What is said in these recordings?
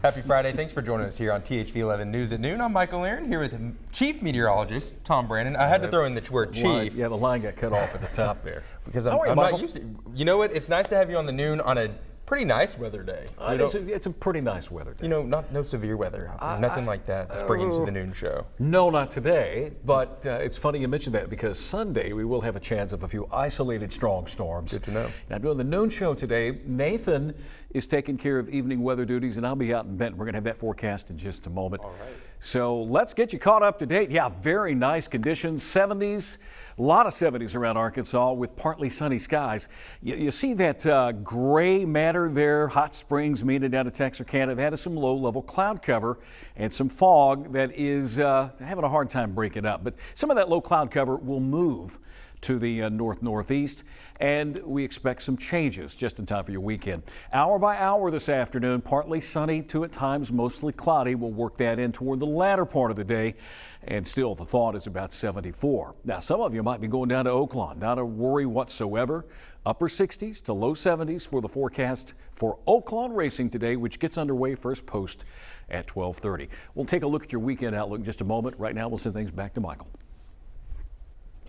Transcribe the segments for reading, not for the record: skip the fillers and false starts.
Happy Friday. Thanks for joining us here on THV11 News at Noon. I'm Michael Aaron here with Chief Meteorologist Tom Brandon. I had to throw in the word chief. Yeah, the line got cut off at the top there. Because I'm not used to. You know what? It's nice to have you on the Noon on a pretty nice weather day. It's a pretty nice weather day. You know, no severe weather out there. Nothing like that to bring you to the Noon show. No, not today. But it's funny you mentioned that because Sunday we will have a chance of a few isolated strong storms. Good to know. Now, doing the Noon show today, Nathan is taking care of evening weather duties, and I'll be out in Benton. We're going to have that forecast in just a moment. All right. So let's get you caught up to date. Yeah, very nice conditions, 70s, a lot of 70s around Arkansas with partly sunny skies. You see that gray matter there, Hot Springs, Mena down to Texarkana. That is some low-level cloud cover and some fog that is having a hard time breaking up. But some of that low cloud cover will move to the north-northeast, and we expect some changes just in time for your weekend. Hour by hour this afternoon, partly sunny to at times mostly cloudy. We'll work that in toward the latter part of the day, and still the thought is about 74. Now, some of you might be going down to Oaklawn. Not a worry whatsoever. Upper 60s to low 70s for the forecast for Oaklawn racing today, which gets underway first post at 12:30. We'll take a look at your weekend outlook in just a moment. Right now, we'll send things back to Michael.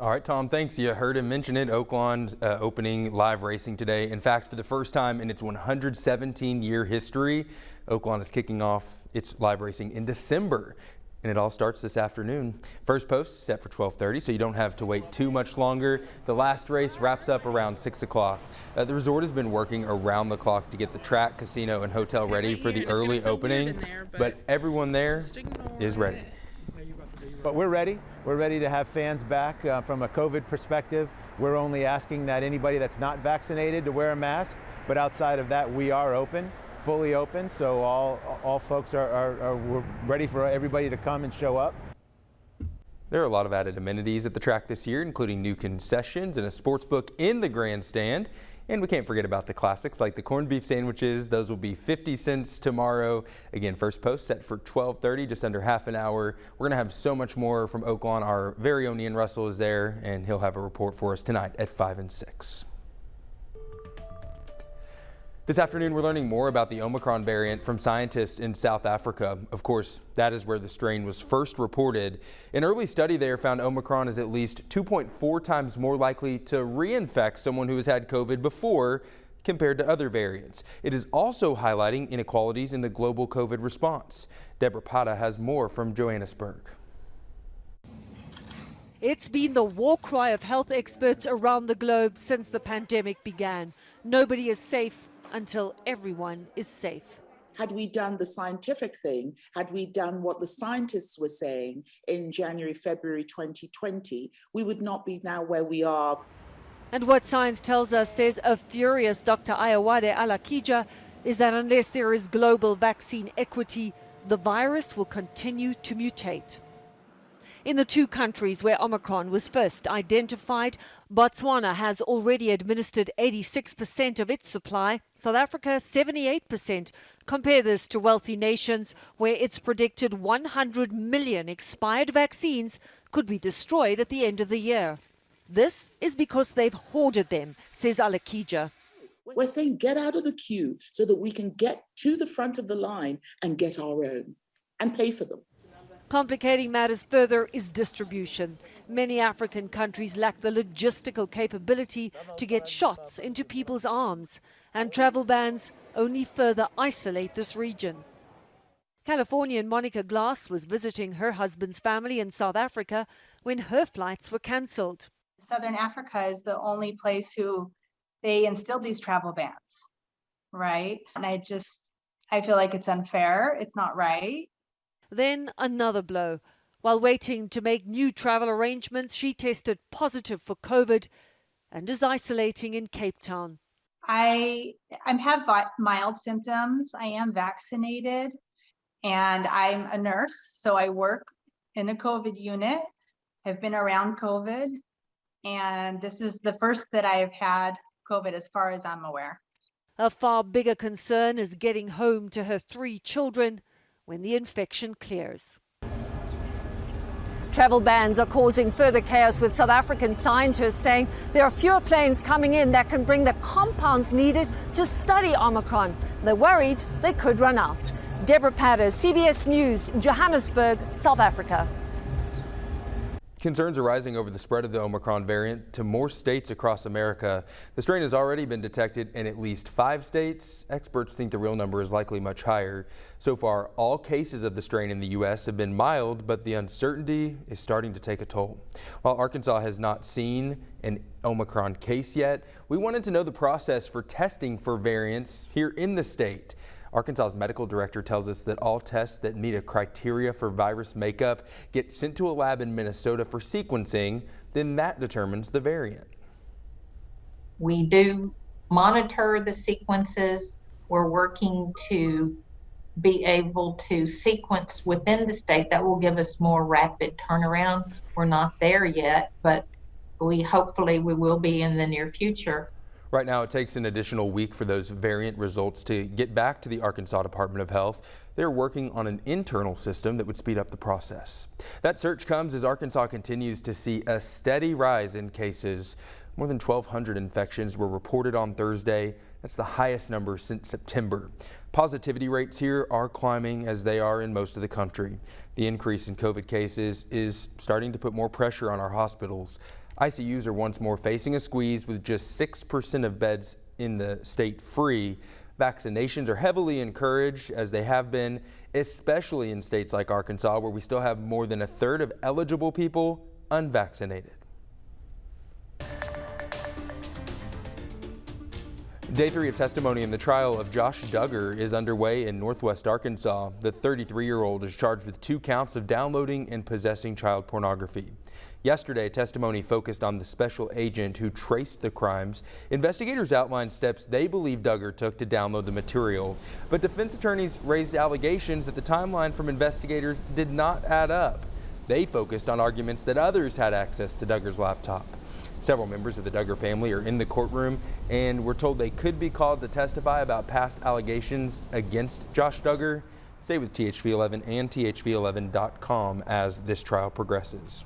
All right, Tom, thanks. You heard him mention it. Oaklawn opening live racing today. In fact, for the first time in its 117-year history, Oaklawn is kicking off its live racing in December. And it all starts this afternoon. First post set for 12:30, so you don't have to wait too much longer. The last race wraps up around 6 o'clock. The resort has been working around the clock to get the track, casino, and hotel ready for the early opening, but everyone there is ready. But we're ready. We're ready to have fans back from a COVID perspective. We're only asking that anybody that's not vaccinated to wear a mask, but outside of that, we are open, fully open. So all folks we're ready for everybody to come and show up. There are a lot of added amenities at the track this year, including new concessions and a sports book in the grandstand. And we can't forget about the classics like the corned beef sandwiches. Those will be 50 cents tomorrow. Again, first post set for 12:30, just under half an hour. We're going to have so much more from Oaklawn. Our very own Ian Russell is there, and he'll have a report for us tonight at 5 and 6. This afternoon, we're learning more about the Omicron variant from scientists in South Africa. Of course, that is where the strain was first reported. An early study there found Omicron is at least 2.4 times more likely to reinfect someone who has had COVID before compared to other variants. It is also highlighting inequalities in the global COVID response. Deborah Pata has more from Johannesburg. It's been the war cry of health experts around the globe since the pandemic began. Nobody is safe until everyone is safe. Had we done the scientific thing, had we done what the scientists were saying in January, February 2020, we would not be now where we are. And what science tells us, says a furious Dr. Ayawade Alakija, is that unless there is global vaccine equity, the virus will continue to mutate. In the two countries where Omicron was first identified, Botswana has already administered 86% of its supply, South Africa 78%. Compare this to wealthy nations where it's predicted 100 million expired vaccines could be destroyed at the end of the year. This is because they've hoarded them, says Alakija. We're saying get out of the queue so that we can get to the front of the line and get our own and pay for them. Complicating matters further is distribution. Many African countries lack the logistical capability to get shots into people's arms, and travel bans only further isolate this region. Californian Monica Glass was visiting her husband's family in South Africa when her flights were cancelled. Southern Africa is the only place who they instilled these travel bans, right? And I feel like it's unfair. It's not right. Then another blow. While waiting to make new travel arrangements, she tested positive for COVID and is isolating in Cape Town. I have mild symptoms. I am vaccinated and I'm a nurse. So I work in a COVID unit. I've been around COVID and this is the first that I've had COVID as far as I'm aware. A far bigger concern is getting home to her 3 children when the infection clears. Travel bans are causing further chaos, with South African scientists saying there are fewer planes coming in that can bring the compounds needed to study Omicron. They're worried they could run out. Deborah Patters, CBS News, Johannesburg, South Africa. Concerns are rising over the spread of the Omicron variant to more states across America. The strain has already been detected in at least 5 states. Experts think the real number is likely much higher. So far, all cases of the strain in the U.S. have been mild, but the uncertainty is starting to take a toll. While Arkansas has not seen an Omicron case yet, we wanted to know the process for testing for variants here in the state. Arkansas's medical director tells us that all tests that meet a criteria for virus makeup get sent to a lab in Minnesota for sequencing. Then that determines the variant. We do monitor the sequences. We're working to be able to sequence within the state. That will give us more rapid turnaround. We're not there yet, but hopefully we will be in the near future. Right now, it takes an additional week for those variant results to get back to the Arkansas Department of Health. They're working on an internal system that would speed up the process. That surge comes as Arkansas continues to see a steady rise in cases. More than 1,200 infections were reported on Thursday. That's the highest number since September. Positivity rates here are climbing as they are in most of the country. The increase in COVID cases is starting to put more pressure on our hospitals. ICUs are once more facing a squeeze with just 6% of beds in the state free. Vaccinations are heavily encouraged, as they have been, especially in states like Arkansas, where we still have more than a third of eligible people unvaccinated. Day 3 of testimony in the trial of Josh Duggar is underway in Northwest Arkansas. The 33-year-old is charged with 2 counts of downloading and possessing child pornography. Yesterday, testimony focused on the special agent who traced the crimes. Investigators outlined steps they believe Duggar took to download the material, but defense attorneys raised allegations that the timeline from investigators did not add up. They focused on arguments that others had access to Duggar's laptop. Several members of the Duggar family are in the courtroom, and we're told they could be called to testify about past allegations against Josh Duggar. Stay with THV11 and thv-at-noon.com as this trial progresses.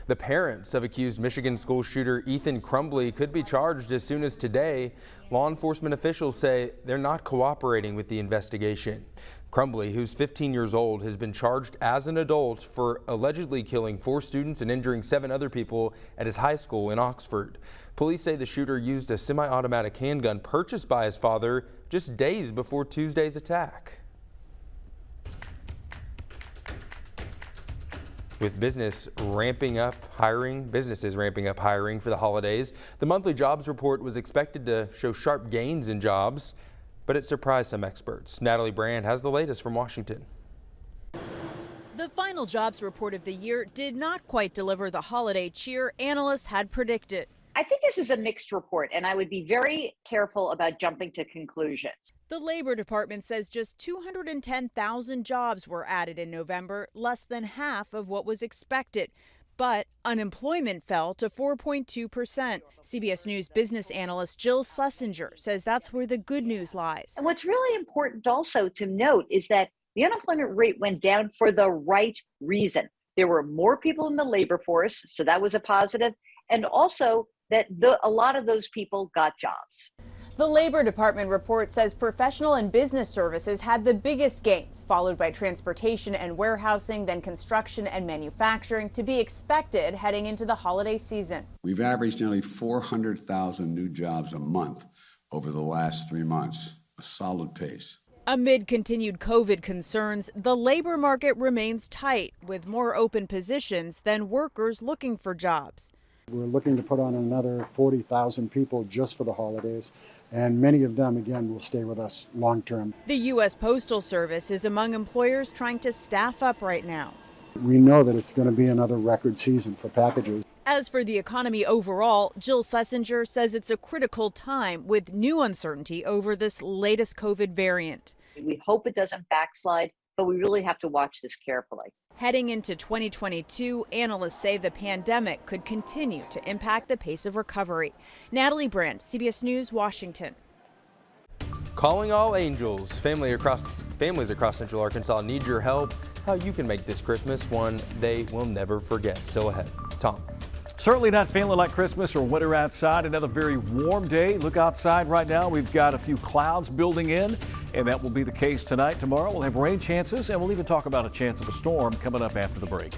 The parents of accused Michigan school shooter Ethan Crumbley could be charged as soon as today. Law enforcement officials say they're not cooperating with the investigation. Crumbley, who's 15 years old, has been charged as an adult for allegedly killing 4 students and injuring 7 other people at his high school in Oxford. Police say the shooter used a semi-automatic handgun purchased by his father just days before Tuesday's attack. With businesses ramping up hiring for the holidays, the monthly jobs report was expected to show sharp gains in jobs, but it surprised some experts. Natalie Brand has the latest from Washington. The final jobs report of the year did not quite deliver the holiday cheer analysts had predicted. I think this is a mixed report, and I would be very careful about jumping to conclusions. The Labor Department says just 210,000 jobs were added in November, less than half of what was expected. But unemployment fell to 4.2%. CBS News business analyst Jill Schlesinger says that's where the good news lies. And what's really important also to note is that the unemployment rate went down for the right reason. There were more people in the labor force, so that was a positive, and also that a lot of those people got jobs. The Labor Department report says professional and business services had the biggest gains, followed by transportation and warehousing, then construction and manufacturing, to be expected heading into the holiday season. We've averaged nearly 400,000 new jobs a month over the last 3 months, a solid pace. Amid continued COVID concerns, the labor market remains tight, with more open positions than workers looking for jobs. We're looking to put on another 40,000 people just for the holidays, and many of them, again, will stay with us long term. The U.S. Postal Service is among employers trying to staff up right now. We know that it's going to be another record season for packages. As for the economy overall, Jill Schlesinger says it's a critical time with new uncertainty over this latest COVID variant. We hope it doesn't backslide, but we really have to watch this carefully. Heading into 2022, analysts say the pandemic could continue to impact the pace of recovery. Natalie Brandt, CBS News, Washington. Calling all angels. Families across Central Arkansas need your help. How you can make this Christmas one they will never forget. Still ahead. Tom. Certainly not feeling like Christmas or winter outside. Another very warm day. Look outside right now. We've got a few clouds building in, and that will be the case tonight. Tomorrow we'll have rain chances, and we'll even talk about a chance of a storm coming up after the break.